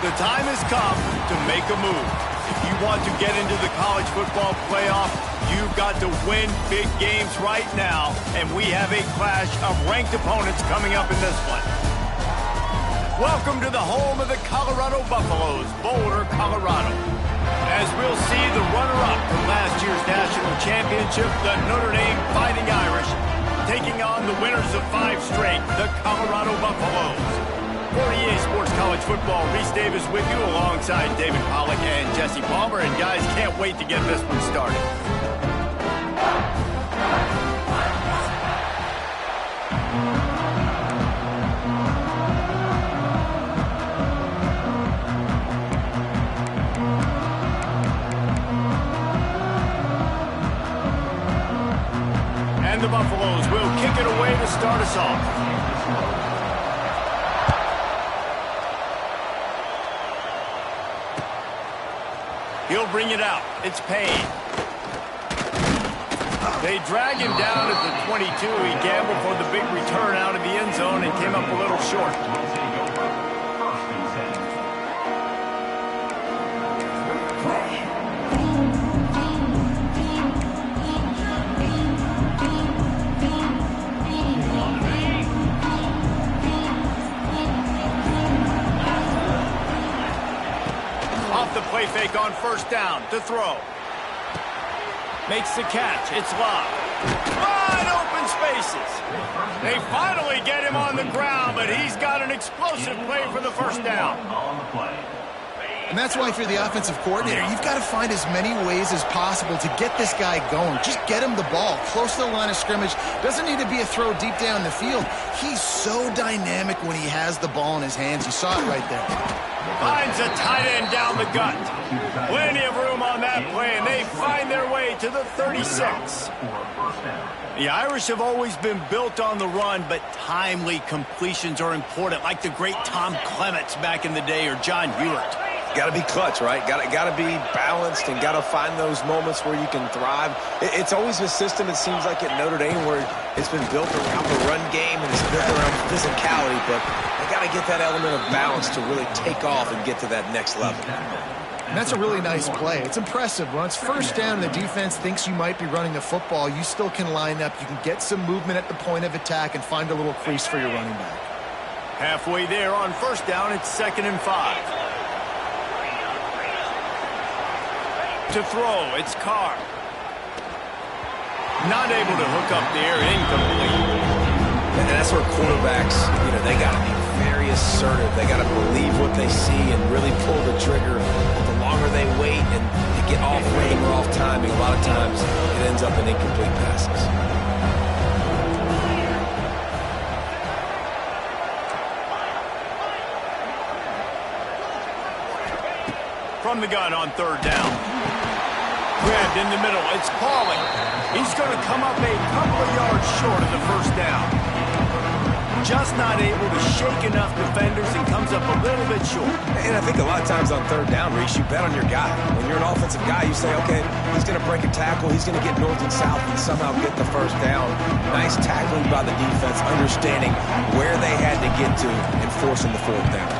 The time has come to make a move. If you want to get into the college football playoff, you've got to win big games right now, and we have a clash of ranked opponents coming up in this one. Welcome to the home of the Colorado Buffaloes, Boulder, Colorado. As we'll see the runner-up from last year's national championship, the Notre Dame Fighting Irish, taking on the winners of 5 straight, the Colorado Buffaloes. For EA Sports College Football, Reese Davis with you alongside David Pollack and Jesse Palmer. And guys, can't wait to get this one started. And the Buffaloes will kick it away to start us off. He'll bring it out. It's Payne. They drag him down at the 22. He gambled for the big return out of the end zone and came up a little short. Play fake on first down to throw. Makes the catch. It's Love. Wide open spaces. They finally get him on the ground, but he's got an explosive play for the first down. And that's why if you're the offensive coordinator, you've got to find as many ways as possible to get this guy going. Just get him the ball close to the line of scrimmage. Doesn't need to be a throw deep down the field. He's so dynamic when he has the ball in his hands. You saw it right there. Finds a tight end down the gut. Plenty of room on that play, and they find their way to the 36. The Irish have always been built on the run, but timely completions are important, like the great Tom Clements back in the day or John Hewlett. Got to be clutch, right? Got to be balanced and got to find those moments where you can thrive. It's always a system, it seems like, at Notre Dame where it's been built around the run game and it's built around physicality, but they got to get that element of balance to really take off and get to that next level. And that's a really nice play. It's impressive. When it's first down and the defense thinks you might be running the football, you still can line up. You can get some movement at the point of attack and find a little crease for your running back. Halfway there on first down, it's 2nd and 5. To throw, it's Carr. Not able to hook up there, incomplete. And that's where quarterbacks, they got to be very assertive. They got to believe what they see and really pull the trigger. The longer they wait and they get off rhythm or off timing, a lot of times it ends up in incomplete passes. From the gun on 3rd down. Grabbed in the middle. It's Pauling. He's going to come up a couple of yards short of the first down. Just not able to shake enough defenders and comes up a little bit short. And I think a lot of times on 3rd down, Reese, you bet on your guy. When you're an offensive guy, you say, okay, he's going to break a tackle. He's going to get north and south and somehow get the first down. Nice tackling by the defense, understanding where they had to get to and forcing the 4th down.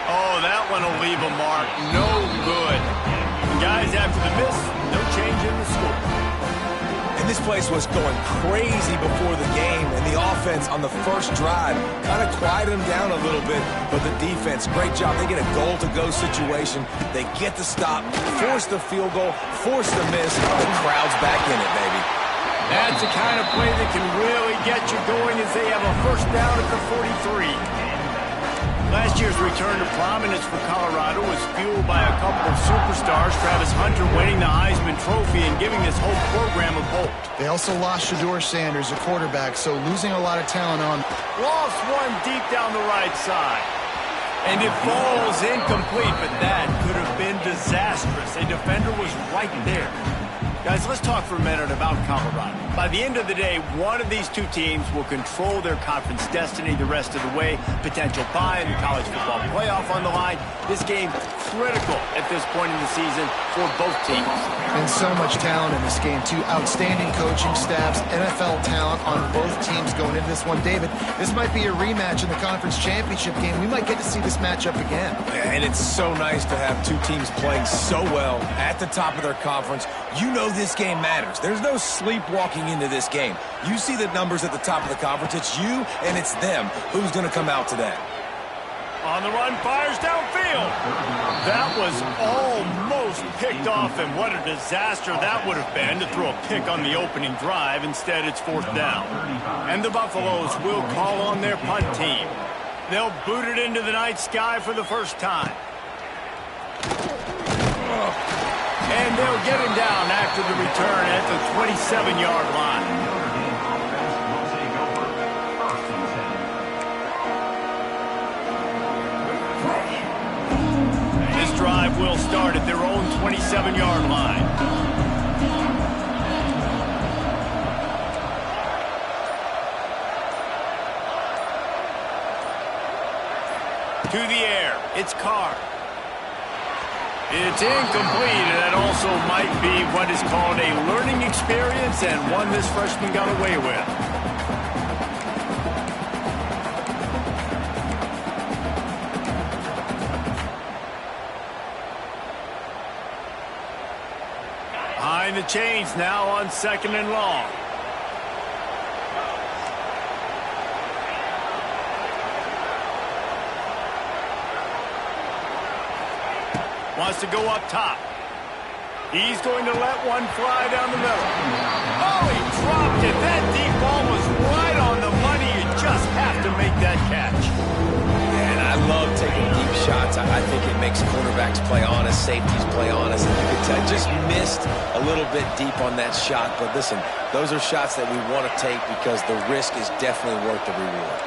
Oh, that one will leave a mark. No good. And guys, after the miss, no change in the score. And this place was going crazy before the game, and the offense on the first drive kind of quieted them down a little bit, but the defense, great job. They get a goal-to-go situation. They get the stop, force the field goal, force the miss. The crowd's back in it, baby. That's the kind of play that can really get you going as they have a first down at the 43. Last year's return to prominence for Colorado was fueled by a couple of superstars, Travis Hunter winning the Heisman Trophy and giving this whole program a bolt. They also lost Shedeur Sanders, a quarterback, so losing a lot of talent on. Lost one deep down the right side. And it falls incomplete, but that could have been disastrous. A defender was right there. Guys, let's talk for a minute about Colorado. By the end of the day, one of these two teams will control their conference destiny the rest of the way. Potential bye in the college football playoff on the line. This game critical at this point in the season for both teams. And so much talent in this game, too. Outstanding coaching staffs, NFL talent on both teams going into this one. David, this might be a rematch in the conference championship game. We might get to see the this matchup again. And it's so nice to have two teams playing so well at the top of their conference. You know this game matters. There's no sleepwalking into this game. You see the numbers at the top of the conference. It's you and it's them. Who's going to come out today? On the run, fires downfield. That was almost picked off, and what a disaster that would have been to throw a pick on the opening drive. Instead, it's 4th down. And the Buffaloes will call on their punt team. They'll boot it into the night sky for the first time. And they'll get him down after the return at the 27-yard line. Drive will start at their own 27-yard line. To the air, it's Carr. It's incomplete, and that also might be what is called a learning experience and one this freshman got away with. Behind the chains now on 2nd and long. Wants to go up top. He's going to let one fly down the middle. Oh, he dropped it. That deep ball was right on the money. You just have to make that catch. And I love taking deep shots. I think it makes quarterbacks play honest, safeties play honest. And you could tell, just missed a little bit deep on that shot. But listen, those are shots that we want to take because the risk is definitely worth the reward.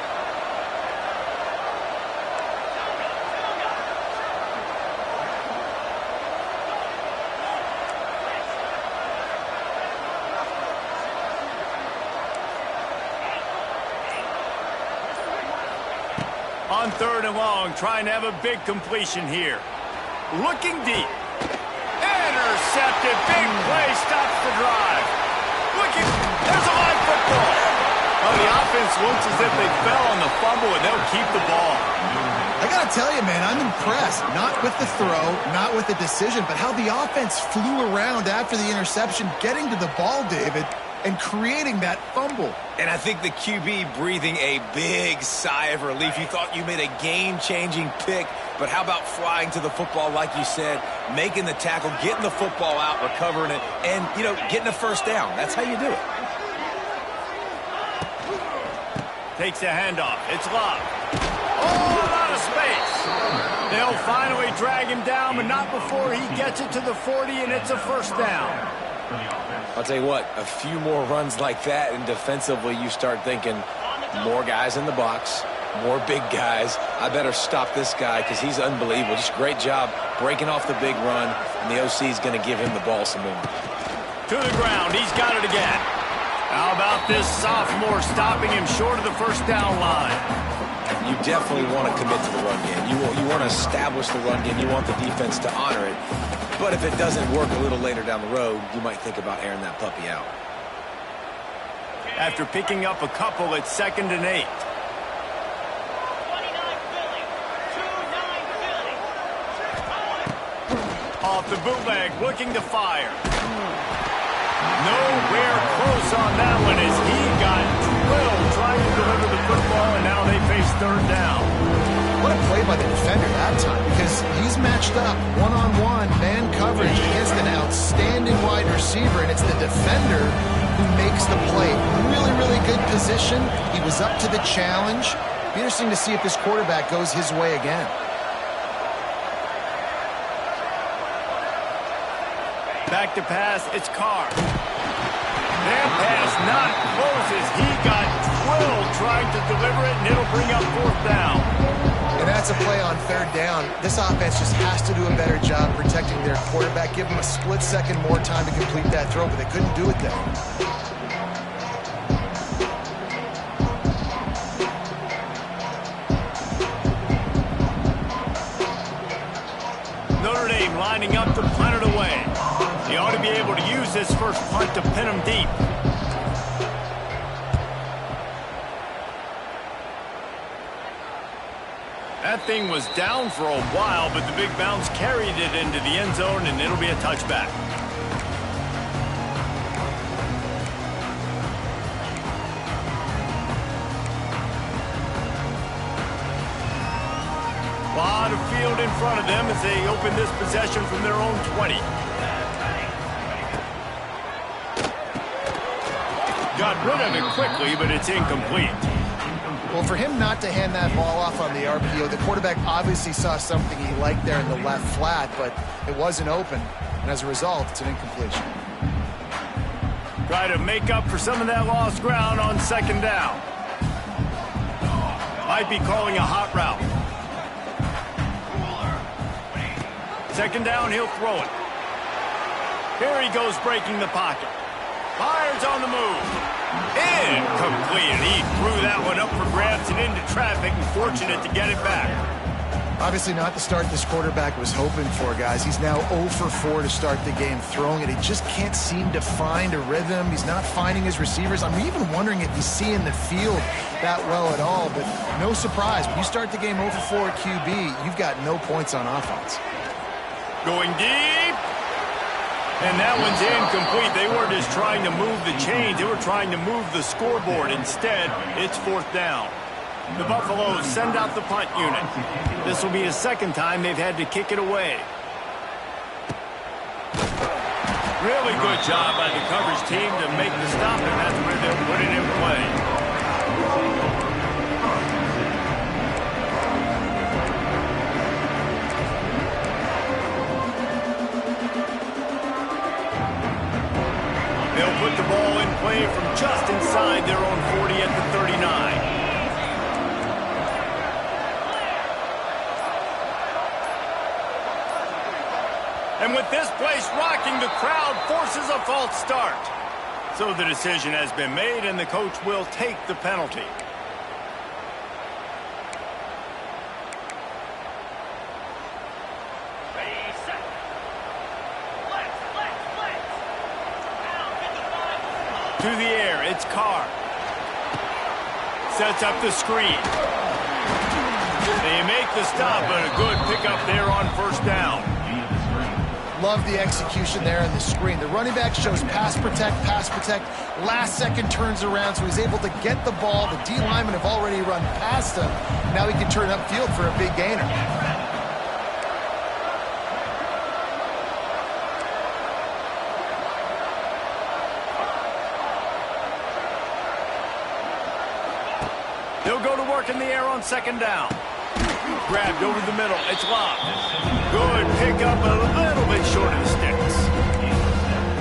On 3rd and long, trying to have a big completion here. Looking deep. Intercepted. Big play. Stops the drive. There's a live football. Well, the offense looks as if they fell on the fumble, and they'll keep the ball. I got to tell you, man, I'm impressed. Not with the throw, not with the decision, but how the offense flew around after the interception, getting to the ball, David, and creating that fumble. And I think the QB breathing a big sigh of relief. You thought you made a game-changing pick, but how about flying to the football, like you said, making the tackle, getting the football out, recovering it, and, you know, getting a first down. That's how you do it. Takes a handoff. It's Love. Oh, out of space. They'll finally drag him down, but not before he gets it to the 40, and it's a first down. I'll tell you what, a few more runs like that, and defensively you start thinking more guys in the box, more big guys. I better stop this guy because he's unbelievable. Just great job breaking off the big run, and the OC is going to give him the ball some more. To the ground. He's got it again. How about this sophomore stopping him short of the first down line? You definitely want to commit to the run game. You want to establish the run game. You want the defense to honor it. But if it doesn't work a little later down the road, you might think about airing that puppy out. After picking up a couple, it's 2nd and 8. Off the bootleg, looking to fire. Nowhere close on that one as he got drilled trying to deliver the football, and now they face 3rd down. What a play by the defender that time, because he's matched up one-on-one man coverage against an outstanding wide receiver, and it's the defender who makes the play. Really, really good position. He was up to the challenge. Be interesting to see if this quarterback goes his way again. Back to pass, it's Carr. That pass not close as he got drilled trying to deliver it, and it'll bring up 4th down. And that's a play on 3rd down. This offense just has to do a better job protecting their quarterback. Give them a split second more time to complete that throw, but they couldn't do it there. Notre Dame lining up to punt it away. They ought to be able to use this first punt to pin them deep. At thing was down for a while, but the big bounce carried it into the end zone, and it'll be a touchback. A lot of field in front of them as they open this possession from their own 20. Got rid of it quickly, but it's incomplete. Well, for him not to hand that ball off on the RPO, the quarterback obviously saw something he liked there in the left flat, but it wasn't open, and as a result, it's an incompletion. Try to make up for some of that lost ground on second down. Might be calling a hot route. Second down, he'll throw it. Here he goes breaking the pocket. Fires on the move. Incomplete. He threw that one up for grabs and into traffic, and fortunate to get it back. Obviously not the start this quarterback was hoping for, guys. He's now 0 for 4 to start the game throwing it. He just can't seem to find a rhythm. He's not finding his receivers. I'm even wondering if he's seeing the field that well at all, but no surprise. When you start the game 0 for 4 at QB, you've got no points on offense. Going deep. And that one's incomplete. They weren't just trying to move the chains. They were trying to move the scoreboard. Instead, it's fourth down. The Buffaloes send out the punt unit. This will be the second time they've had to kick it away. Really good job by the coverage team to make the stop, and that's where they'll put it in play. They'll put the ball in play from just inside their own 40 at the 39. And with this place rocking, the crowd forces a false start. So the decision has been made, and the coach will take the penalty. To the air, it's Carr. Sets up the screen. They make the stop, but a good pickup there on first down. Love the execution there in the screen. The running back shows pass protect. Last second turns around, so he's able to get the ball. The D linemen have already run past him. Now he can turn upfield for a big gainer. They'll go to work in the air on second down. Grabbed over the middle. It's locked. Good pickup, a little bit short of the sticks.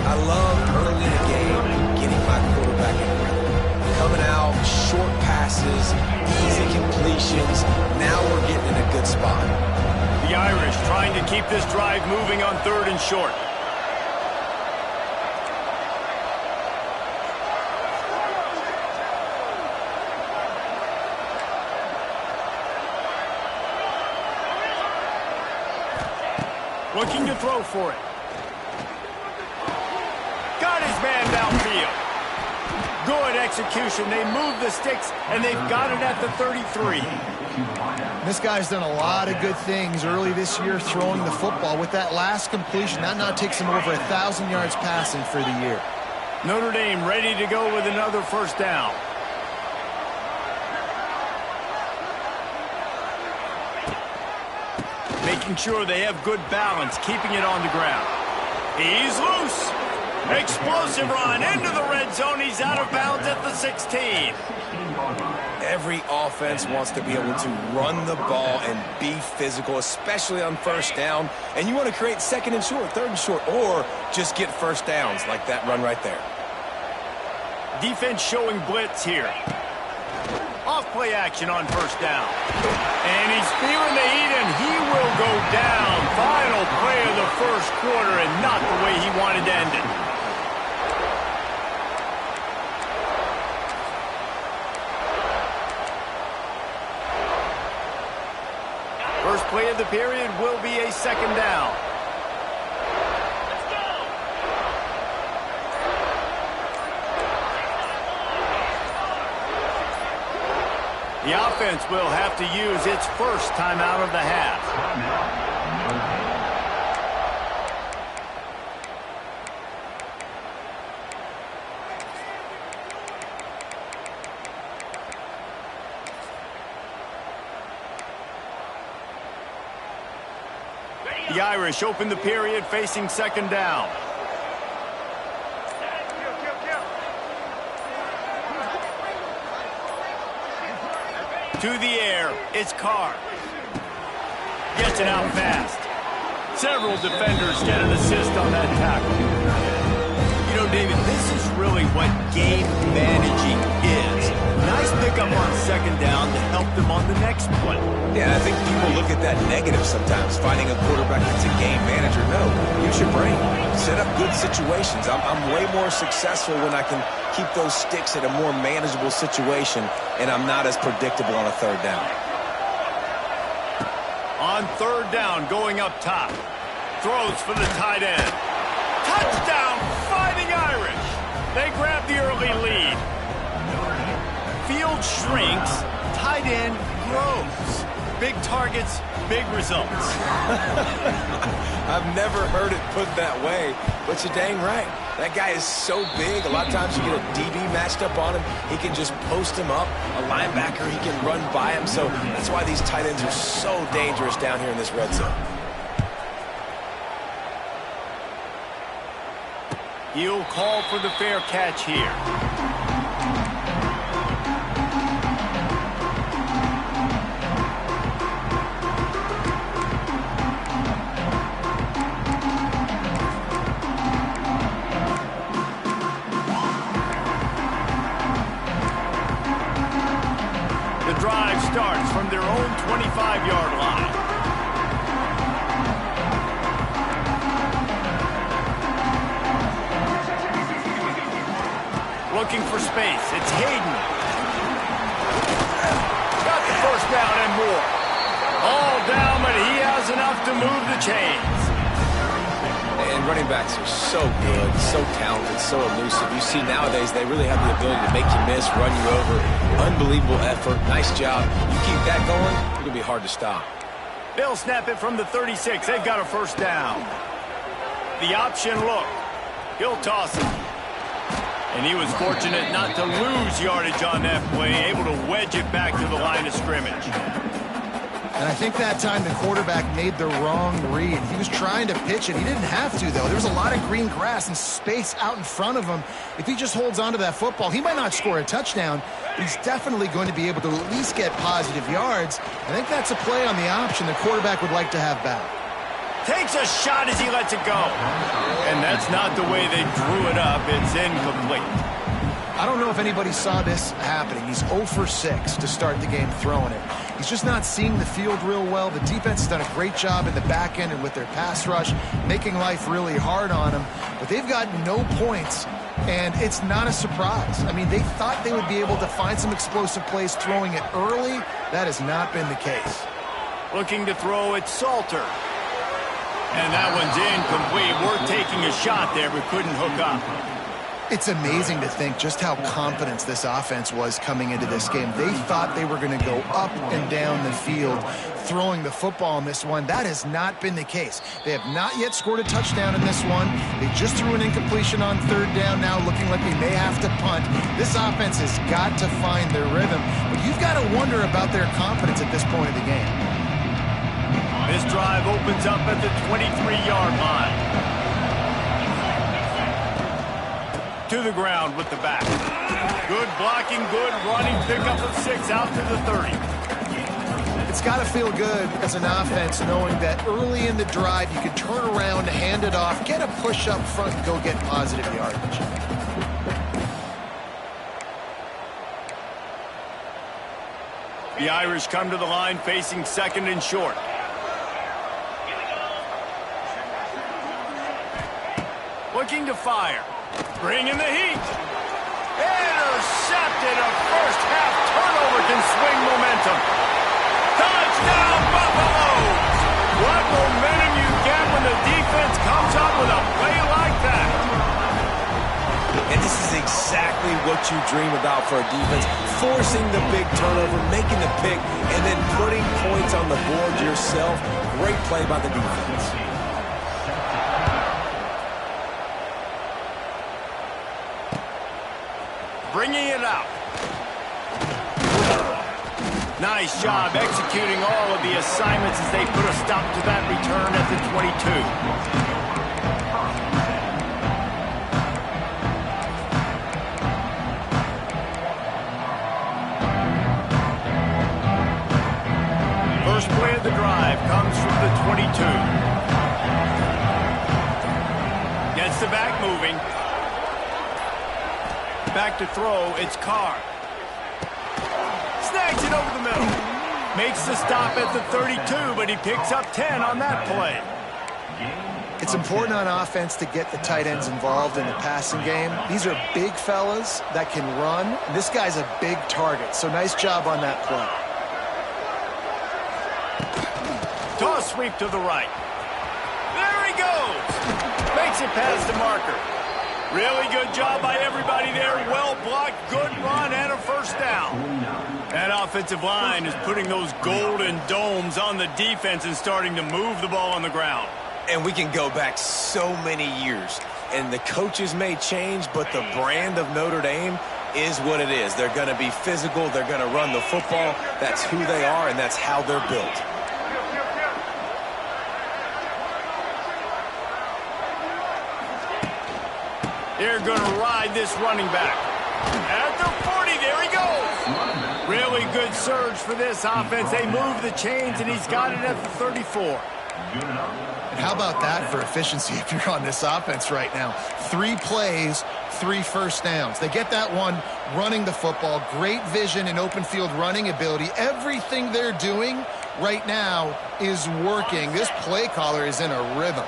I love early in the game getting my quarterback in rhythm. Coming out, short passes, easy completions. Now we're getting in a good spot. The Irish trying to keep this drive moving on third and short. Looking to throw for it. Got his man downfield. Good execution. They move the sticks, and they've got it at the 33. This guy's done a lot of good things early this year throwing the football. With that last completion, that now takes him over 1,000 yards passing for the year. Notre Dame ready to go with another first down. Making sure they have good balance, keeping it on the ground. He's loose. Explosive run into the red zone. He's out of bounds at the 16. Every offense wants to be able to run the ball and be physical, especially on first down. And you want to create second and short, third and short, or just get first downs like that run right there. Defense showing blitz here. Off play action on first down. And he's feeling the heat, and he will go down. Final play of the first quarter, and not the way he wanted to end it. First play of the period will be a second down. The offense will have to use its first timeout of the half. The Irish open the period facing second down. To the air, it's Carr. Gets it out fast. Several defenders get an assist on that tackle. You know, David, this is really what game managing is. Nice pickup on second down to help them on the next play. Yeah, I think people look at that negative sometimes, finding a quarterback that's a game manager. No, use your brain. Set up good situations. I'm way more successful when I can keep those sticks at a more manageable situation, and I'm not as predictable on a third down. On third down, going up top. Throws for the tight end. Touchdown, Fighting Irish. They grab the early lead. Field shrinks, tight end grows. Big targets, big results. I've never heard it put that way, but you're dang right. That guy is so big. A lot of times you get a DB matched up on him. He can just post him up. A linebacker, he can run by him. So that's why these tight ends are so dangerous down here in this red zone. He'll call for the fair catch here. Starts from their own 25-yard line. Looking for space. It's Hayden. Got the first down and more. All down, but he has enough to move the chains. And running backs are so good, so talented, so elusive. You see nowadays they really have the ability to make you miss, run you over. Unbelievable effort. Nice job. You keep that going, it's going to be hard to stop. They'll snap it from the 36. They've got a first down. The option look. He'll toss it. And he was fortunate not to lose yardage on that play, able to wedge it back to the line of scrimmage. And I think that time the quarterback made the wrong read. He was trying to pitch it. He didn't have to, though. There was a lot of green grass and space out in front of him. If he just holds on to that football, he might not score a touchdown, but he's definitely going to be able to at least get positive yards. I think that's a play on the option the quarterback would like to have back. Takes a shot as he lets it go. And that's not the way they drew it up. It's incomplete. I don't know if anybody saw this happening. He's 0 for 6 to start the game throwing it. He's just not seeing the field real well. The defense has done a great job in the back end and with their pass rush, making life really hard on him. But they've got no points, and it's not a surprise. I mean, they thought they would be able to find some explosive plays throwing it early. That has not been the case. Looking to throw it, Salter. And that one's incomplete. We're taking a shot there, but couldn't hook up. It's amazing to think just how confident this offense was coming into this game. They thought they were going to go up and down the field throwing the football in this one. That has not been the case. They have not yet scored a touchdown in this one. They just threw an incompletion on third down now, looking like they may have to punt. This offense has got to find their rhythm, but you've got to wonder about their confidence at this point of the game. This drive opens up at the 23-yard line. To the ground with the back. Good blocking, good running, pickup of 6 out to the 30. It's got to feel good as an offense knowing that early in the drive you can turn around, hand it off, get a push up front, and go get positive yardage. The Irish come to the line facing second and short. Looking to fire. Bring in the heat. Intercepted. A first half turnover can swing momentum. Touchdown, Buffaloes! What momentum you get when the defense comes up with a play like that. And this is exactly what what you dream about for a defense. Forcing the big turnover, making the pick, and then putting points on the board yourself. Great play by the defense. Bringing it out. Nice job executing all of the assignments as they put a stop to that return at the 22. First play of the drive comes from the 22. Gets the back moving. Back to throw, it's Carr. Snags it over the middle. Makes the stop at the 32, but he picks up 10 on that play. It's important on offense to get the tight ends involved in the passing game. These are big fellas that can run. This guy's a big target, so nice job on that play. Toss sweep to the right. There he goes. Makes it past the marker. Really good job by everybody there. Well blocked, good run, and a first down. That offensive line is putting those golden domes on the defense and starting to move the ball on the ground. And we can go back so many years. And the coaches may change, but the brand of Notre Dame is what it is. They're going to be physical. They're going to run the football. That's who they are, and that's how they're built. They're going to ride this running back. At the 40, there he goes. Really good surge for this offense. They move the chains, and he's got it at the 34. And how about that for efficiency if you're on this offense right now? 3 plays, 3 first downs. They get that one running the football. Great vision and open field running ability. Everything they're doing right now is working. This play caller is in a rhythm.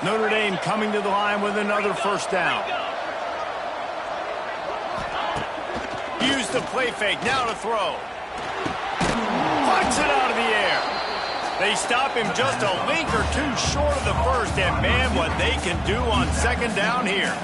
Notre Dame coming to the line with another first down. Use the play fake. Now to throw. Punts it out of the air. They stop him just a link or two short of the first. And, man, what they can do on second down here.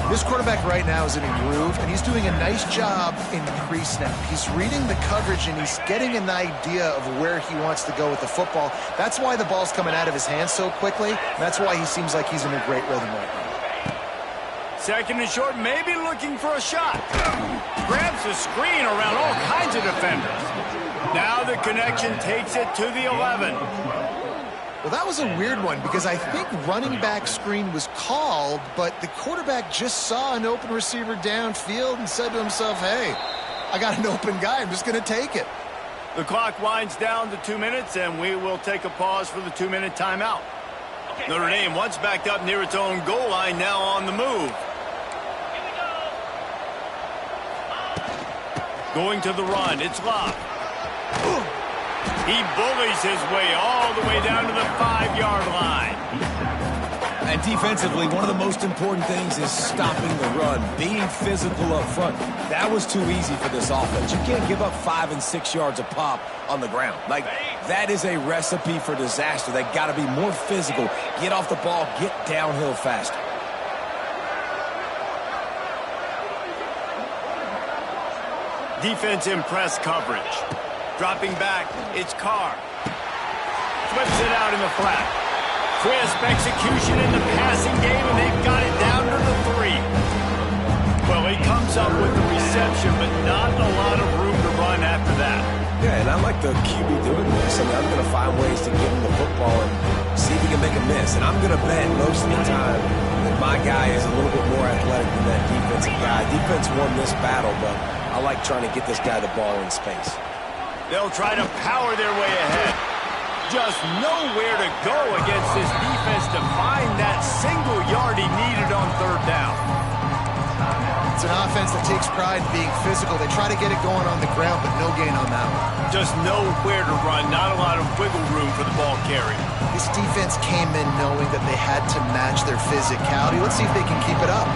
This quarterback right now is in a groove, and he's doing a nice job in pre-snap. He's reading the coverage, and he's getting an idea of where he wants to go with the football. That's why the ball's coming out of his hands so quickly. That's why he seems like he's in a great rhythm right now. Second and short, maybe looking for a shot. Grabs the screen around all kinds of defenders. Now the connection takes it to the 11. Well, that was a weird one because I think running back screen was called, but the quarterback just saw an open receiver downfield and said to himself, hey, I got an open guy. I'm just going to take it. The clock winds down to 2 minutes, and we will take a pause for the 2-minute timeout. Notre Dame once backed up near its own goal line, now on the move. Going to the run, it's Locke. He bullies his way all the way down to the 5-yard line. And defensively, one of the most important things is stopping the run, being physical up front. That was too easy for this offense. You can't give up 5 and 6 yards a pop on the ground. Like, that is a recipe for disaster. They got to be more physical, get off the ball, get downhill faster. Defense in press coverage. Dropping back, it's Carr. Flips it out in the flat. Crisp execution in the passing game, and they've got it down to the 3. Well, he comes up with the reception, but not a lot of room to run after that. Yeah, and I like the QB doing this. I mean, I'm going to find ways to get him the football and see if he can make a miss. And I'm going to bet most of the time that my guy is a little bit more athletic than that defensive guy. Defense won this battle, but I like trying to get this guy the ball in space. They'll try to power their way ahead. Just nowhere to go against this defense to find that single yard he needed on third down. It's an offense that takes pride in being physical. They try to get it going on the ground, but no gain on that one. Just nowhere to run, not a lot of wiggle room for the ball carry. This defense came in knowing that they had to match their physicality. Let's see if they can keep it up.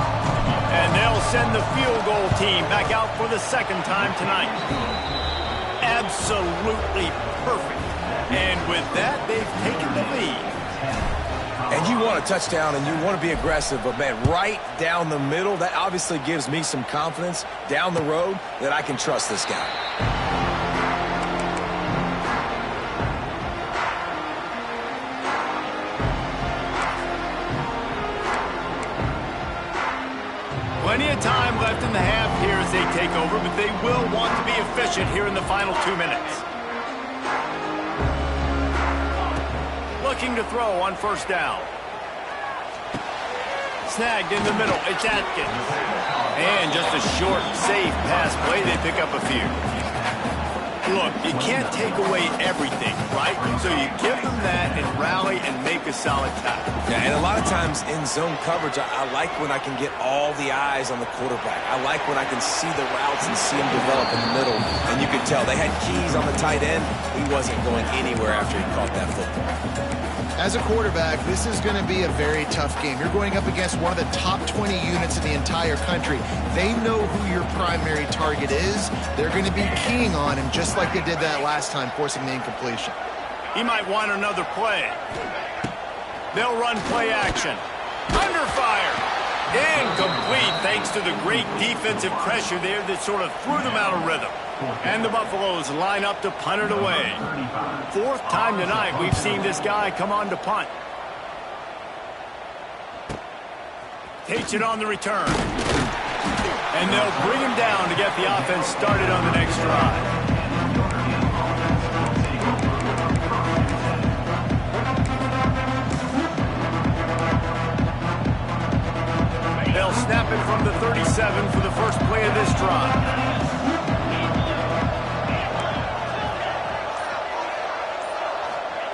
And they'll send the field goal team back out for the second time tonight. Absolutely perfect. And with that, they've taken the lead. And you want a touchdown and you want to be aggressive, but man, right down the middle, that obviously gives me some confidence down the road that I can trust this guy. Plenty of time left in the half here as they take over, but they will want to be efficient here in the final 2 minutes. Looking to throw on first down. Snagged in the middle. It's Atkins. And just a short, safe pass play. They pick up a few. Look, you can't take away everything, right? So you give them that and rally and make a solid tackle. Yeah, and a lot of times in zone coverage, I like when I can get all the eyes on the quarterback. I like when I can see the routes and see them develop in the middle. And you could tell they had keys on the tight end. He wasn't going anywhere after he caught that football. As a quarterback, this is going to be a very tough game. You're going up against one of the top 20 units in the entire country. They know who your primary target is. They're going to be keying on him just like they did that last time, forcing the incompletion. He might want another play. They'll run play action. Under fire. Incomplete thanks to the great defensive pressure there that sort of threw them out of rhythm. And the Buffaloes line up to punt it away. Fourth time tonight we've seen this guy come on to punt. Takes it on the return. And they'll bring him down to get the offense started on the next drive. They'll snap it from the 37 for the first play of this drive.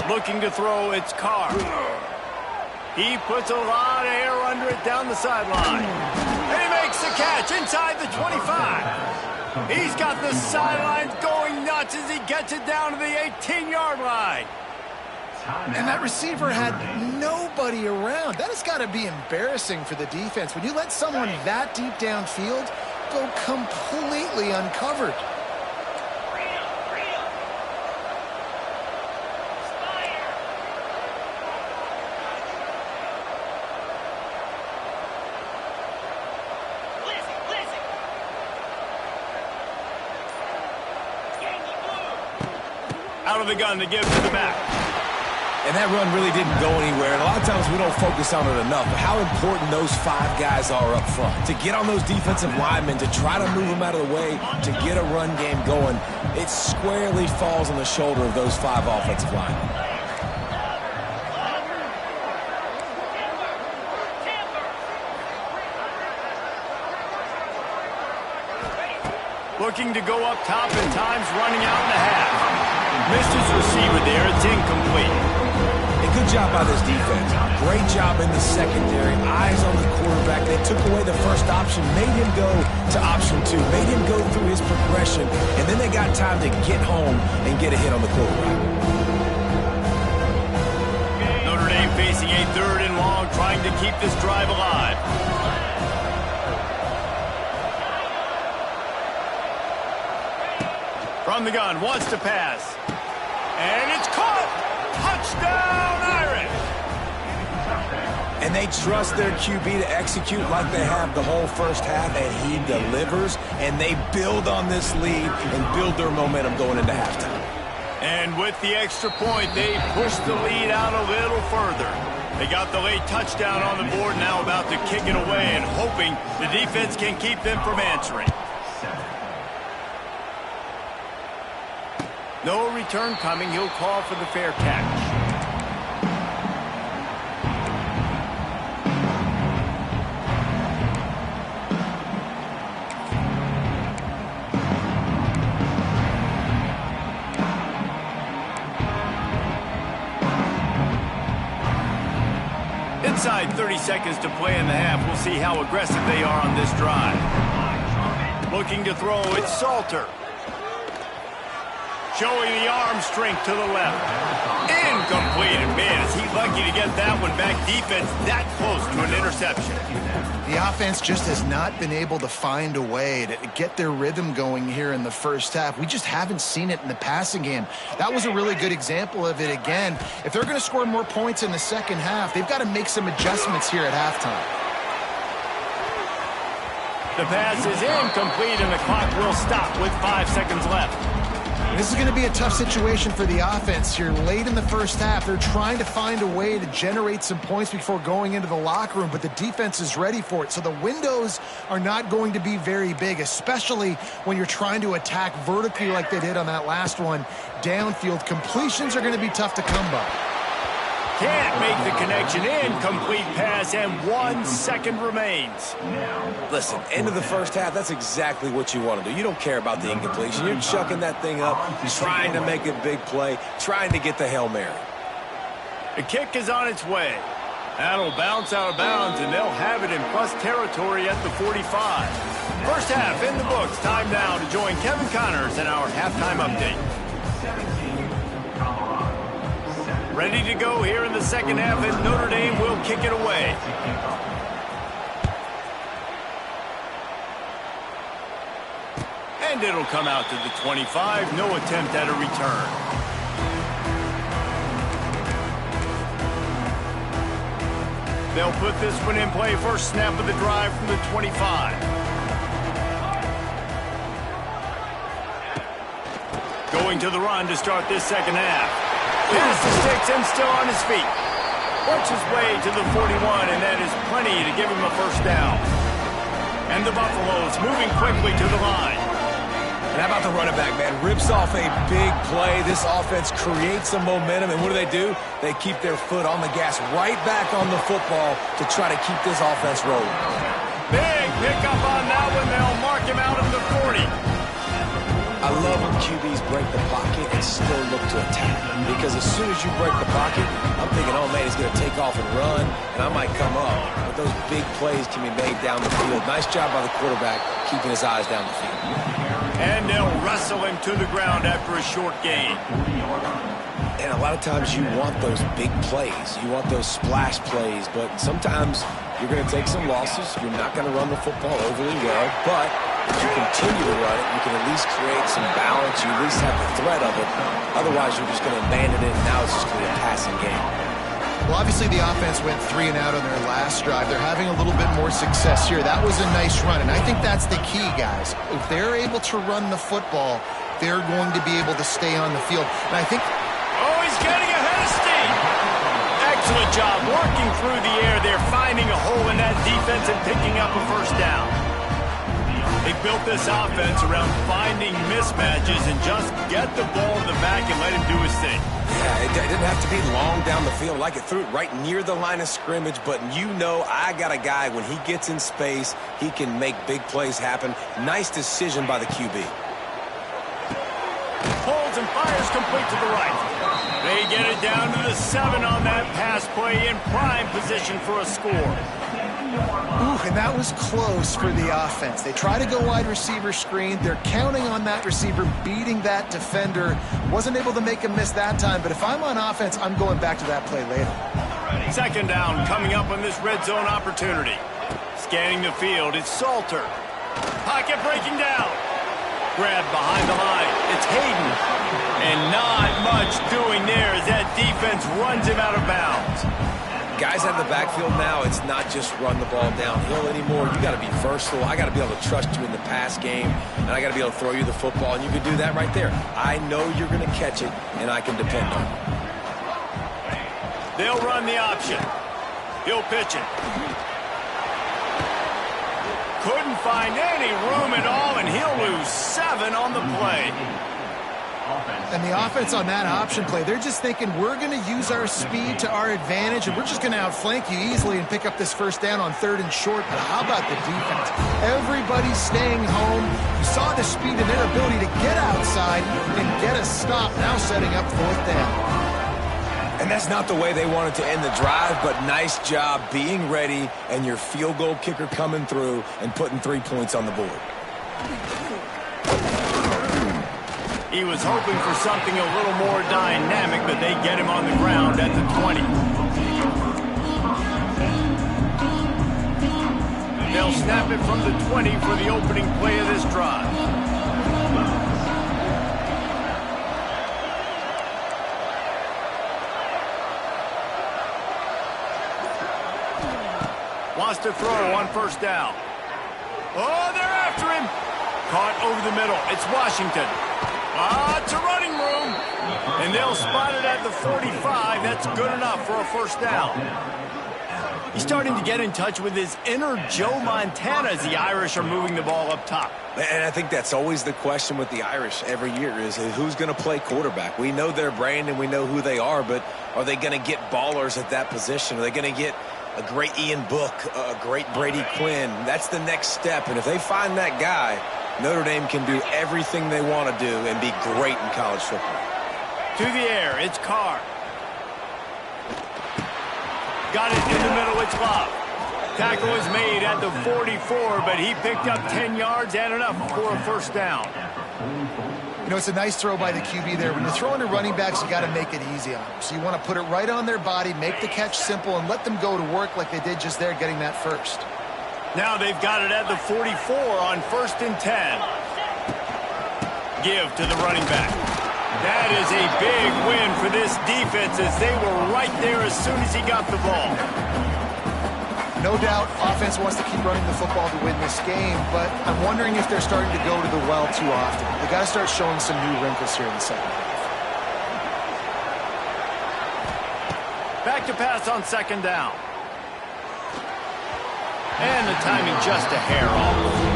Looking to throw, it's Carr. He puts a lot of air under it down the sideline. And he makes the catch inside the 25. He's got the sidelines going nuts as he gets it down to the 18-yard line. And that receiver had nobody around. That has got to be embarrassing for the defense. When you let someone that deep downfield go completely uncovered. Out of the gun to give to the back. And that run really didn't go anywhere. And a lot of times we don't focus on it enough. But how important those five guys are up front. To get on those defensive linemen, to try to move them out of the way, to get a run game going, it squarely falls on the shoulder of those five offensive linemen. Looking to go up top and time's running out in the half. Missed his receiver there. It's incomplete. A good job by this defense. Great job in the secondary. Eyes on the quarterback. They took away the first option, made him go to option 2, made him go through his progression, and then they got time to get home and get a hit on the quarterback. Notre Dame facing a 3rd and long, trying to keep this drive alive. From the gun, wants to pass. And it's caught! Touchdown, Irish! And they trust their QB to execute like they have the whole first half, and he delivers, and they build on this lead and build their momentum going into halftime. And with the extra point, they push the lead out a little further. They got the late touchdown on the board, now about to kick it away and hoping the defense can keep them from answering. No return coming. He'll call for the fair catch. Inside 30 seconds to play in the half. We'll see how aggressive they are on this drive. Looking to throw, it's Salter. Showing the arm strength to the left. Incomplete. And man, is he lucky to to get that one back. Defense that close to an interception. The offense just has not been able to find a way to get their rhythm going here in the first half. We just haven't seen it in the passing game. That was a really good example of it again. If they're going to score more points in the second half, they've got to make some adjustments here at halftime. The pass is incomplete, and the clock will stop with 5 seconds left. This is going to be a tough situation for the offense here. Late in the first half, they're trying to find a way to generate some points before going into the locker room, but the defense is ready for it. So the windows are not going to be very big, especially when you're trying to attack vertically like they did on that last one. Downfield completions are going to be tough to come by. Can't make the connection. Incomplete pass, and 1 second remains. Listen, end of the first half, that's exactly what you want to do. You don't care about the incompletion. You're chucking that thing up, trying to make a big play, trying to get the Hail Mary. The kick is on its way. That'll bounce out of bounds, and they'll have it in plus territory at the 45. First half in the books. Time now to join Kevin Connors in our halftime update. Ready to go here in the second half, and Notre Dame will kick it away. And it'll come out to the 25. No attempt at a return. They'll put this one in play. First snap of the drive from the 25. Going to the run to start this second half. Pass the sticks and still on his feet. Works his way to the 41, and that is plenty to give him a first down. And the Buffaloes moving quickly to the line. And how about the running back, man? Rips off a big play. This offense creates some momentum, and what do? They keep their foot on the gas right back on the football to try to keep this offense rolling. Big pickup on that one. They'll mark him out of the 40. I love when QBs break the pocket and still look to attack. Because as soon as you break the pocket, I'm thinking, oh, man, he's going to take off and run, and I might come up. But those big plays can be made down the field. Nice job by the quarterback keeping his eyes down the field. And they'll wrestle him to the ground after a short gain. And a lot of times you want those big plays. You want those splash plays. But sometimes you're going to take some losses. You're not going to run the football overly well. But if you continue to run it, you can at least create some balance. You at least have the threat of it. Otherwise, you're just going to abandon it, and now it's just going to be a passing game. Well, obviously the offense went 3 and out on their last drive. They're having a little bit more success here. That was a nice run, and I think that's the key, guys. If they're able to run the football, they're going to be able to stay on the field. And I think... Oh, he's getting ahead of steam. Excellent job working through the air. They're finding a hole in that defense and picking up a first down. They built this offense around finding mismatches and just get the ball in the back and let him do his thing. Yeah, it didn't have to be long down the field. Like it threw it right near the line of scrimmage, but you know I got a guy, when he gets in space, he can make big plays happen. Nice decision by the QB. Holds and fires complete to the right. They get it down to the 7 on that pass play, in prime position for a score. Ooh, and that was close for the offense. They try to go wide receiver screen. They're counting on that receiver beating that defender. Wasn't able to make him miss that time, but if I'm on offense, I'm going back to that play later. Second down coming up on this red zone opportunity. Scanning the field, it's Salter. Pocket breaking down. Grabbed behind the line. It's Hayden. And not much doing there as that defense runs him out of bounds. Guys out of the backfield now, it's not just run the ball downhill anymore. You got to be versatile. I got to be able to trust you in the pass game, and I got to be able to throw you the football, and you can do that right there. I know you're going to catch it, and I can depend on it. They'll run the option. He'll pitch it. Couldn't find any room at all, and he'll lose 7 on the play. And the offense on that option play, they're just thinking we're going to use our speed to our advantage, and we're just going to outflank you easily and pick up this first down on 3rd and short. But how about the defense? Everybody's staying home. You saw the speed and their ability to get outside and get a stop, now setting up 4th down. And that's not the way they wanted to end the drive, but nice job being ready and your field goal kicker coming through and putting 3 points on the board. He was hoping for something a little more dynamic, but they get him on the ground at the 20. They'll snap it from the 20 for the opening play of this drive. Wants to throw on first down. Oh, they're after him. Caught over the middle. It's Washington. It's a running room. And they'll spot it at the 45. That's good enough for a first down. He's starting to get in touch with his inner Joe Montana as the Irish are moving the ball up top. And I think that's always the question with the Irish every year is who's going to play quarterback. We know their brand and we know who they are, but are they going to get ballers at that position? Are they going to get a great Ian Book, a great Brady Quinn? That's the next step, and if they find that guy, Notre Dame can do everything they want to do and be great in college football. To the air, it's Carr. Got it in the middle, it's Love. Tackle is made at the 44, but he picked up 10 yards and enough for a first down. You know, it's a nice throw by the QB there. When you're throwing to running backs, you got to make it easy on them. So you want to put it right on their body, make the catch simple, and let them go to work like they did just there, getting that first. Now they've got it at the 44 on 1st and 10. Give to the running back. That is a big win for this defense as they were right there as soon as he got the ball. No doubt, offense wants to keep running the football to win this game, but I'm wondering if they're starting to go to the well too often. They got to start showing some new wrinkles here in the second half. Back to pass on 2nd down. And the timing just a hair off.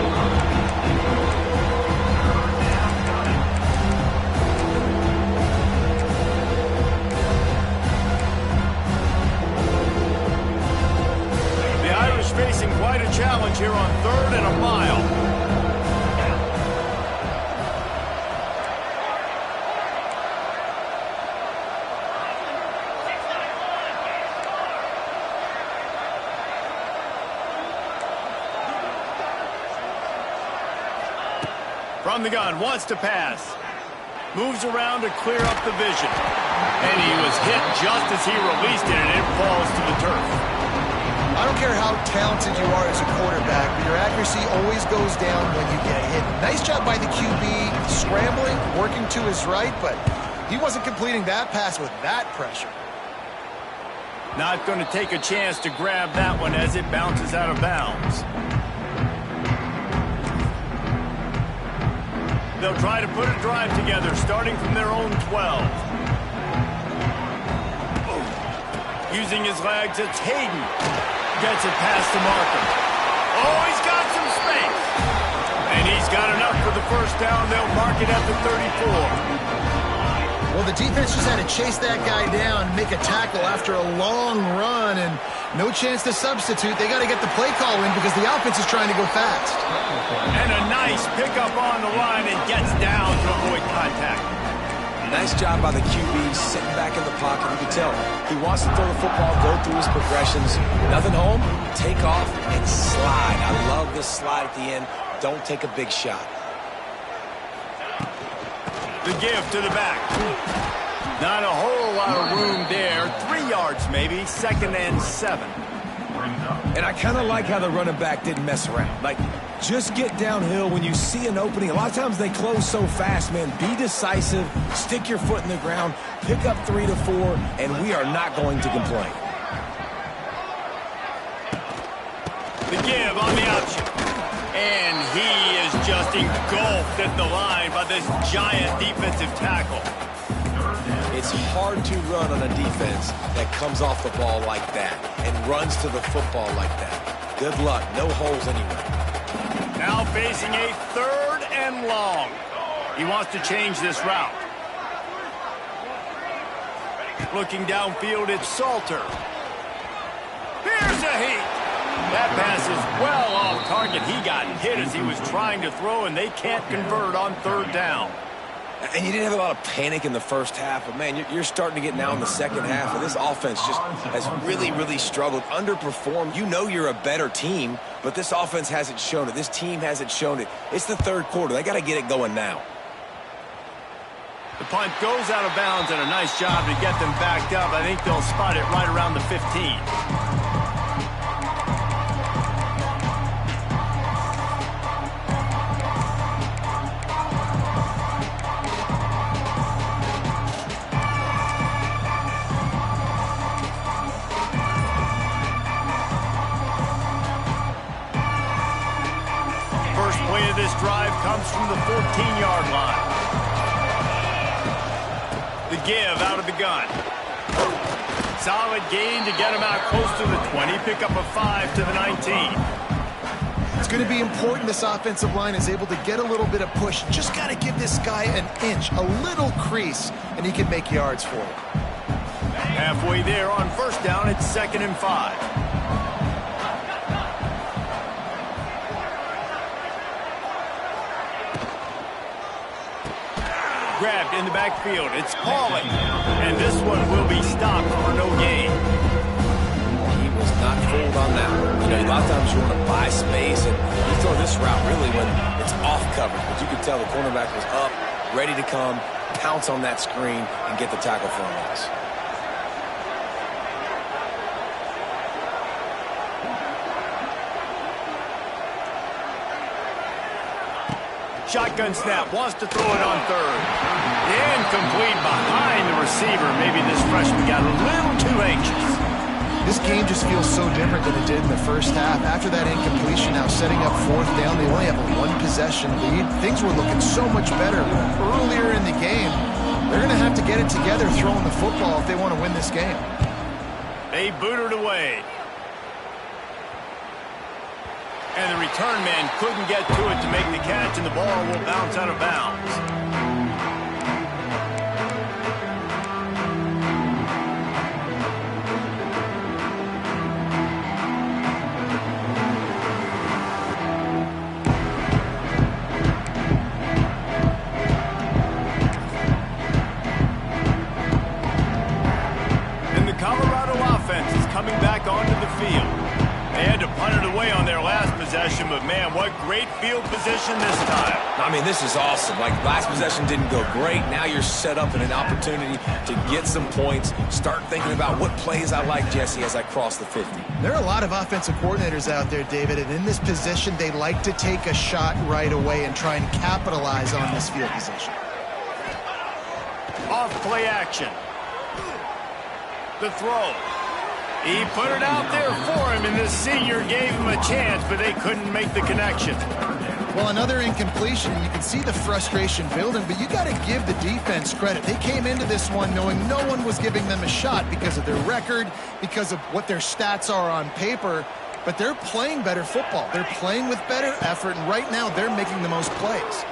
Facing quite a challenge here on 3rd and a mile. From the gun, wants to pass. Moves around to clear up the vision. And he was hit just as he released it, and it falls to the turf. I don't care how talented you are as a quarterback, but your accuracy always goes down when you get hit. Nice job by the QB, scrambling, working to his right, but he wasn't completing that pass with that pressure. Not going to take a chance to grab that one as it bounces out of bounds. They'll try to put a drive together, starting from their own 12. Using his legs, it's Hayden. Gets it past to Markham. Oh, he's got some space. And he's got enough for the first down. They'll mark it at the 34. Well, the defense just had to chase that guy down, make a tackle after a long run, and no chance to substitute. They got to get the play call in because the offense is trying to go fast. And a nice pickup on the line and gets down to avoid contact. Nice job by the QB, sitting back in the pocket. You can tell he wants to throw the football, go through his progressions. Nothing home, take off, and slide. I love this slide at the end. Don't take a big shot. The give to the back. Not a whole lot of room there. 3 yards maybe, 2nd and 7. And I kind of like how the running back didn't mess around. Like, just get downhill when you see an opening. A lot of times they close so fast, man. Be decisive, stick your foot in the ground, pick up 3 to 4, and we are not going to complain. The give on the option. And he is just engulfed at the line by this giant defensive tackle. It's hard to run on a defense that comes off the ball like that and runs to the football like that. Good luck. No holes anywhere. Now facing a 3rd and long. He wants to change this route. Looking downfield, it's Salter. Here's a heat. That pass is well off target. He got hit as he was trying to throw, and they can't convert on 3rd down. And you didn't have a lot of panic in the first half, but, man, you're starting to get now in the second half, and this offense just has really, really struggled, underperformed. You know you're a better team, but this offense hasn't shown it. This team hasn't shown it. It's the 3rd quarter. They got to get it going now. The punt goes out of bounds, and a nice job to get them backed up. I think they'll spot it right around the 15. drive comes from the 14-yard line. The give out of the gun. Solid gain to get him out close to the 20. Pick up a 5 to the 19. It's going to be important this offensive line is able to get a little bit of push. Just got to give this guy an inch, a little crease, and he can make yards for it. Halfway there on first down, it's 2nd and 5. Grabbed in the backfield. It's Pauling. And this one will be stopped for no gain. He was not fooled on that one. You know, a lot of times you want to buy space, and you throw this route really when it's off coverage. But you could tell the cornerback was up, ready to come, pounce on that screen, and get the tackle for a loss. Shotgun snap, wants to throw it on third. Incomplete behind the receiver. Maybe this freshman got a little too anxious. This game just feels so different than it did in the first half. After that incompletion, now setting up fourth down, they only have a one-possession lead. Things were looking so much better earlier in the game. They're going to have to get it together throwing the football if they want to win this game. They booted away. And the return man couldn't get to it to make the catch, and the ball will bounce out of bounds. And the Colorado offense is coming back onto the field. They had to punt it away on their last possession, but man, what great field position this time. I mean, this is awesome. Like, last possession didn't go great. Now you're set up in an opportunity to get some points. Start thinking about what plays I like, Jesse, as I cross the 50. There are a lot of offensive coordinators out there, David, and in this position, they like to take a shot right away and try and capitalize on this field position. Off play action. The throw. He put it out there for him, and the senior gave him a chance, but they couldn't make the connection. Well, another incompletion, and you can see the frustration building, but you got to give the defense credit. They came into this one knowing no one was giving them a shot because of their record, because of what their stats are on paper, but they're playing better football. They're playing with better effort, and right now they're making the most plays.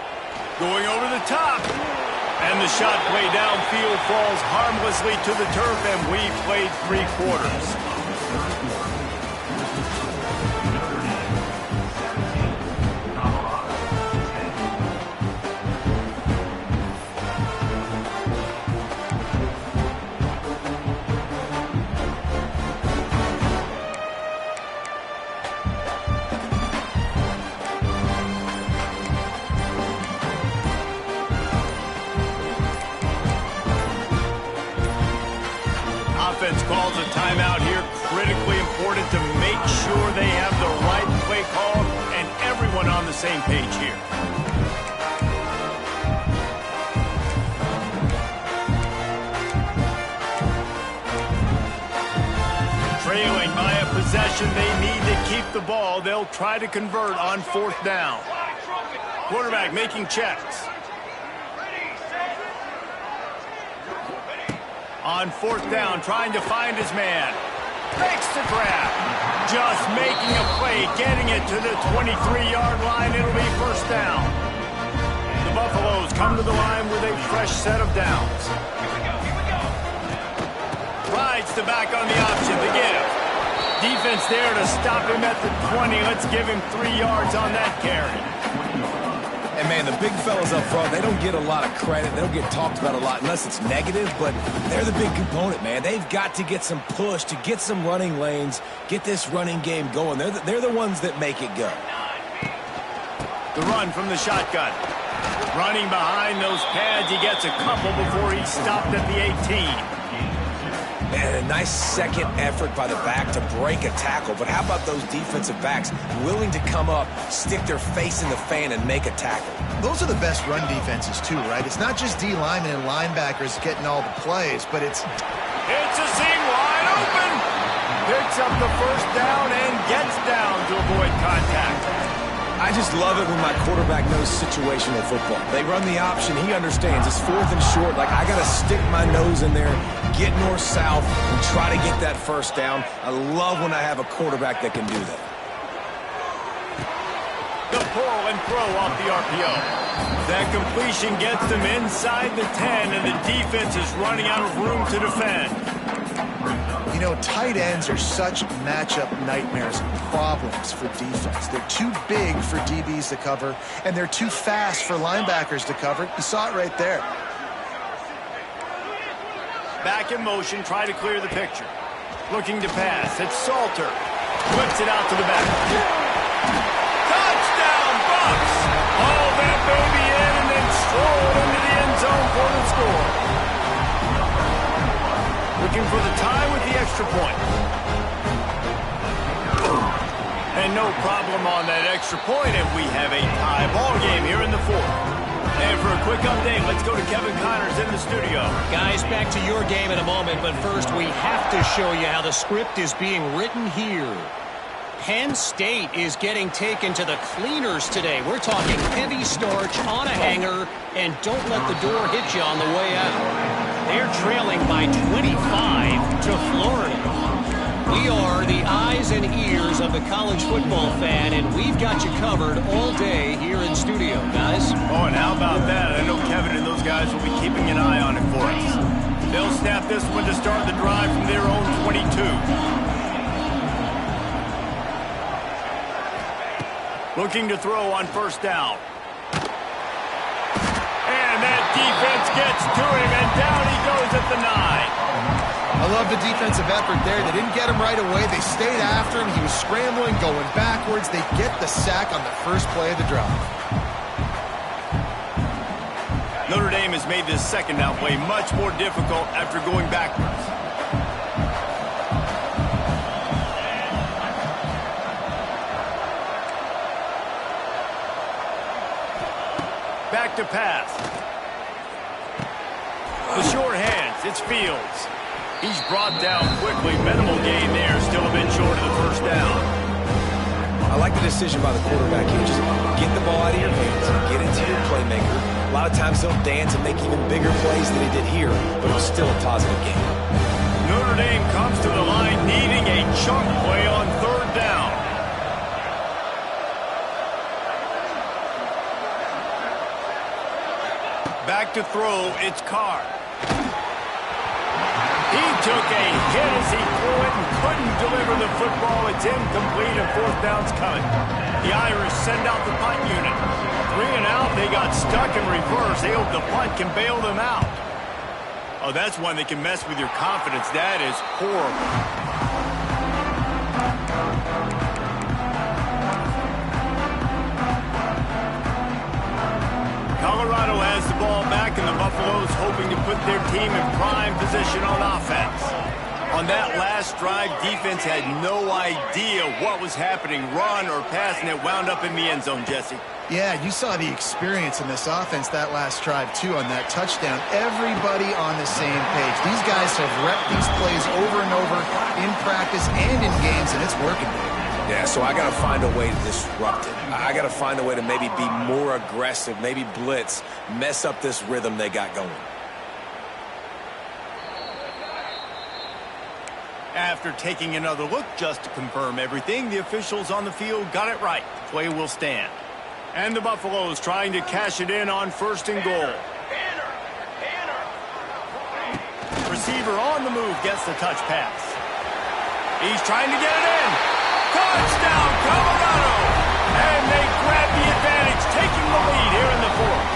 Going over the top. And the shot play downfield falls harmlessly to the turf, and we played 3 quarters. Offense calls a timeout here. Critically important to make sure they have the right play call and everyone on the same page here. Trailing by a possession, they need to keep the ball. They'll try to convert on 4th down. Quarterback making checks. On 4th down, trying to find his man. Makes the grab. Just making a play, getting it to the 23-yard line. It'll be 1st down. The Buffaloes come to the line with a fresh set of downs. Rides the back on the option, the give. Defense there to stop him at the 20. Let's give him 3 yards on that carry. And, man, the big fellas up front, they don't get a lot of credit. They don't get talked about a lot unless it's negative, but they're the big component, man. They've got to get some push, to get some running lanes, get this running game going. They're the ones that make it go. The run from the shotgun. Running behind those pads, he gets a couple before he's stopped at the 18. And a nice second effort by the back to break a tackle. But how about those defensive backs willing to come up, stick their face in the fan, and make a tackle? Those are the best run defenses, too, right? It's not just D linemen and linebackers getting all the plays, but it's a seam wide open. Picks up the 1st down and gets down to avoid contact. I just love it when my quarterback knows situational football. They run the option. He understands. It's 4th and short. Like, I got to stick my nose in there, get north-south, and try to get that first down. I love when I have a quarterback that can do that. The pull and throw off the RPO. That completion gets them inside the 10, and the defense is running out of room to defend. You know, tight ends are such matchup nightmares and problems for defense. They're too big for DBs to cover, and they're too fast for linebackers to cover. You saw it right there. Back in motion, try to clear the picture. Looking to pass. It's Salter. Whips it out to the back. Touchdown, Bucks! Haul that baby in and then stroll into the end zone for the score. Looking for the tie with the extra point. And no problem on that extra point, and we have a tie ball game here in the 4th. And for a quick update, let's go to Kevin Connors in the studio. Guys, back to your game in a moment, but first we have to show you how the script is being written here. Penn State is getting taken to the cleaners today. We're talking heavy starch on a hanger, and don't let the door hit you on the way out. They're trailing by 25 to Florida. We are the eyes and ears of the college football fan, and we've got you covered all day here in studio, guys. Oh, and how about that? I know Kevin and those guys will be keeping an eye on it for us. They'll snap this one to start the drive from their own 22. Looking to throw on first down. And that defense gets to him, and down he goes at the 9. I love the defensive effort there. They didn't get him right away. They stayed after him. He was scrambling, going backwards. They get the sack on the first play of the drive. Notre Dame has made this second down play much more difficult after going backwards. Back to pass. The short hands, it's Fields. He's brought down quickly. Minimal gain there, still a bit short of the first down. I like the decision by the quarterback here. Just get the ball out of your hands, get into your playmaker. A lot of times they'll dance and make even bigger plays than he did here, but it was still a positive game. Notre Dame comes to the line needing a chunk play on third down. Back to throw, it's Carr. He took a hit as he threw it and couldn't deliver the football. It's incomplete and fourth down's coming. The Irish send out the punt unit. 3 and out, they got stuck in reverse. They hope the punt can bail them out. Oh, that's one that can mess with your confidence. That is horrible. Colorado has the ball back, and the Buffaloes hoping to put their team in prime position on offense. On that last drive, defense had no idea what was happening, run or pass, and it wound up in the end zone, Jesse. Yeah, you saw the experience in this offense that last drive, too, on that touchdown. Everybody on the same page. These guys have repped these plays over and over in practice and in games, and it's working. Yeah, so I got to find a way to disrupt it. I got to find a way to maybe be more aggressive, maybe blitz, mess up this rhythm they got going. After taking another look just to confirm everything, the officials on the field got it right. The play will stand. And the Buffaloes trying to cash it in on first and goal. Receiver on the move gets the touch pass. He's trying to get it in. Touchdown, Colorado! And they grab the advantage, taking the lead here in the 4th.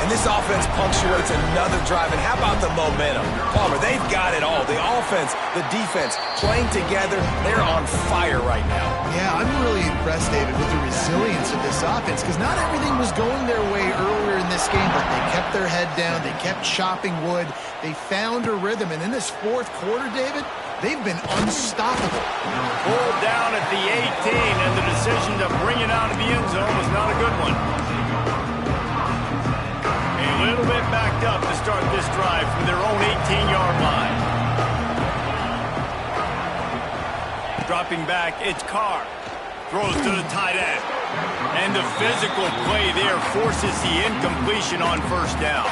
And this offense punctuates another drive. And how about the momentum? Palmer, they've got it all. The offense, the defense, playing together. They're on fire right now. Yeah, I'm really impressed, David, with the resilience of this offense, because not everything was going their way earlier in this game, but they kept their head down. They kept chopping wood. They found a rhythm. And in this fourth quarter, David, they've been unstoppable. Pulled down at the 18, and the decision to bring it out of the end zone was not a good one. A little bit backed up to start this drive from their own 18-yard line. Dropping back, it's Carr. Throws to the tight end. And the physical play there forces the incompletion on first down.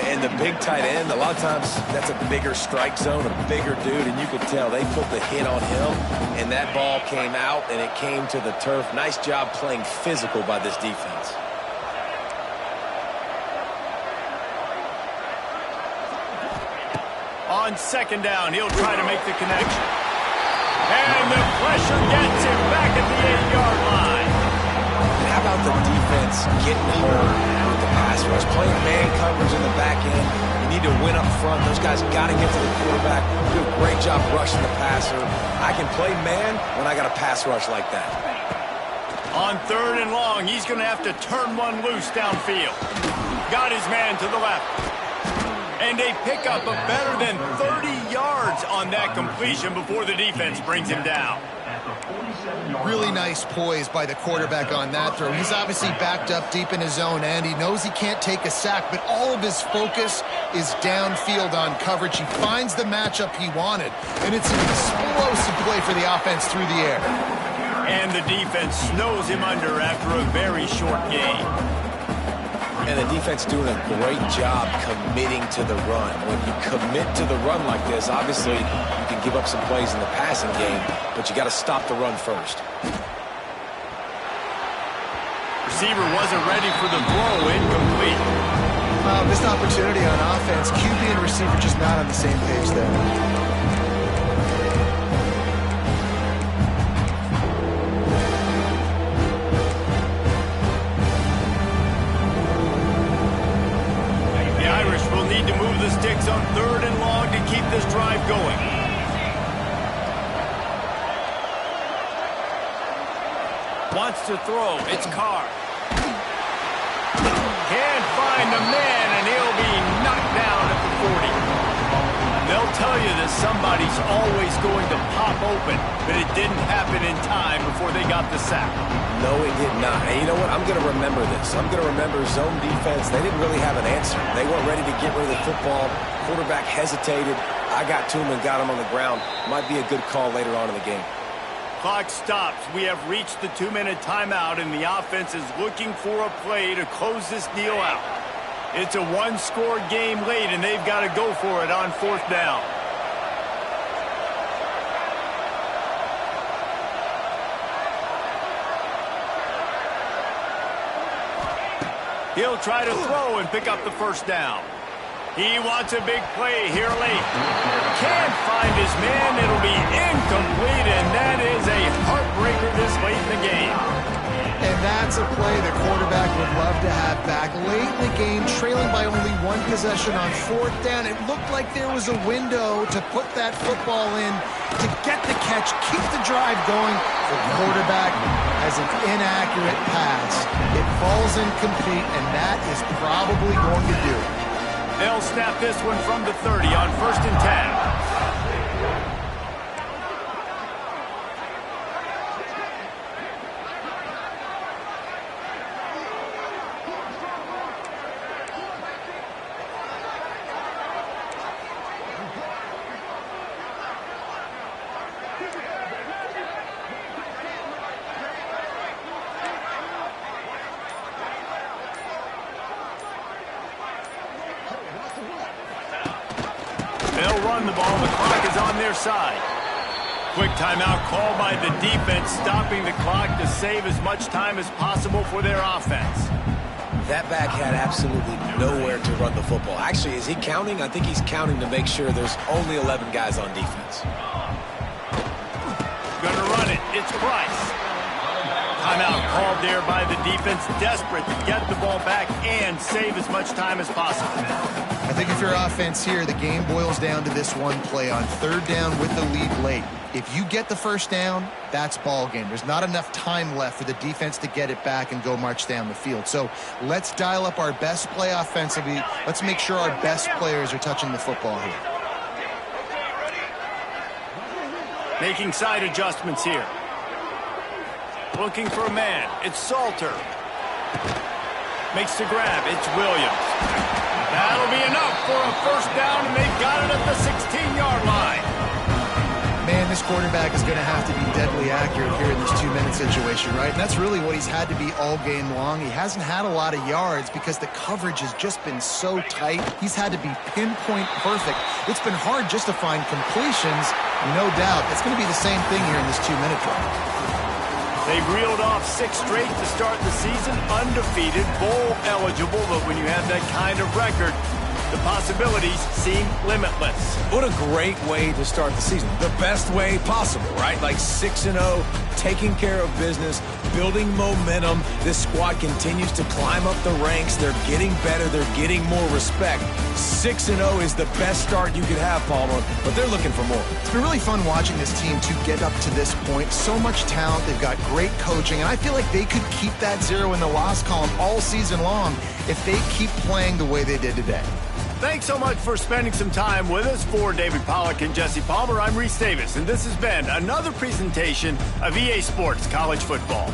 And the big tight end, a lot of times that's a bigger strike zone, a bigger dude, and you could tell they put the hit on him, and that ball came out, and it came to the turf. Nice job playing physical by this defense. On second down, he'll try to make the connection. And the pressure gets him back at the 8-yard line. And how about the defense getting home with the pass rush? Playing man coverage in the back end. You need to win up front. Those guys got to get to the quarterback. Do a great job rushing the passer. I can play man when I got a pass rush like that. On third and long, he's going to have to turn one loose downfield. Got his man to the left. And they pick up a better than 30 yards on that completion before the defense brings him down. Really nice poise by the quarterback on that throw. He's obviously backed up deep in his own end. He knows he can't take a sack, but all of his focus is downfield on coverage. He finds the matchup he wanted, and it's an explosive play for the offense through the air. And the defense snows him under after a very short game. And the defense doing a great job committing to the run. When you commit to the run like this, obviously you can give up some plays in the passing game, but you got to stop the run first. Receiver wasn't ready for the throw, incomplete. Missed opportunity on offense. QB and receiver just not on the same page there. Need to move the sticks on third and long to keep this drive going. Wants to throw. It's Carr. Can't find the man, and he'll be knocked down at the 40. They'll tell you that somebody's always going to pop open, but it didn't happen in time before they got the sack. No, it did not. And you know what? I'm going to remember this. I'm going to remember zone defense. They didn't really have an answer. They weren't ready to get rid of the football. Quarterback hesitated. I got to him and got him on the ground. Might be a good call later on in the game. Clock stops. We have reached the 2-minute timeout, and the offense is looking for a play to close this deal out. It's a one-score game late, and they've got to go for it on fourth down. He'll try to throw and pick up the first down. He wants a big play here late. Can't find his man. It'll be incomplete, and that is a heartbreaker this late in the game. And that's a play the quarterback would love to have back. Late in the game, trailing by only one possession on fourth down. It looked like there was a window to put that football in, to get the catch, keep the drive going. The quarterback has an inaccurate pass. It falls incomplete, and that is probably going to do it. They'll snap this one from the 30 on first and 10. They'll run the ball. The clock is on their side. Quick timeout called by the defense, stopping the clock to save as much time as possible for their offense. That back had absolutely nowhere to run the football. Actually, is he counting? I think he's counting to make sure there's only 11 guys on defense. Gonna run it. It's Price. Timeout called there by the defense, desperate to get the ball back and save as much time as possible. I think if you're offense here, the game boils down to this one play on third down with the lead late. If you get the first down, that's ball game. There's not enough time left for the defense to get it back and go march down the field. So let's dial up our best play offensively. Let's make sure our best players are touching the football here. Making side adjustments here. Looking for a man. It's Salter. Makes the grab. It's Williams. That'll be enough for a first down, and they've got it at the 16-yard line. Man, this quarterback is going to have to be deadly accurate here in this 2-minute situation, right? And that's really what he's had to be all game long. He hasn't had a lot of yards because the coverage has just been so tight. He's had to be pinpoint perfect. It's been hard just to find completions. No doubt. It's going to be the same thing here in this 2-minute drive. They reeled off 6 straight to start the season, undefeated, bowl eligible, but when you have that kind of record, the possibilities seem limitless. What a great way to start the season. The best way possible, right? Like 6-0, taking care of business, building momentum. This squad continues to climb up the ranks. They're getting better. They're getting more respect. 6-0 is the best start you could have, Palmer, but they're looking for more. It's been really fun watching this team to get up to this point. So much talent. They've got great coaching, and I feel like they could keep that 0 in the loss column all season long if they keep playing the way they did today. Thanks so much for spending some time with us. For David Pollack and Jesse Palmer, I'm Reese Davis, and this has been another presentation of EA Sports College Football.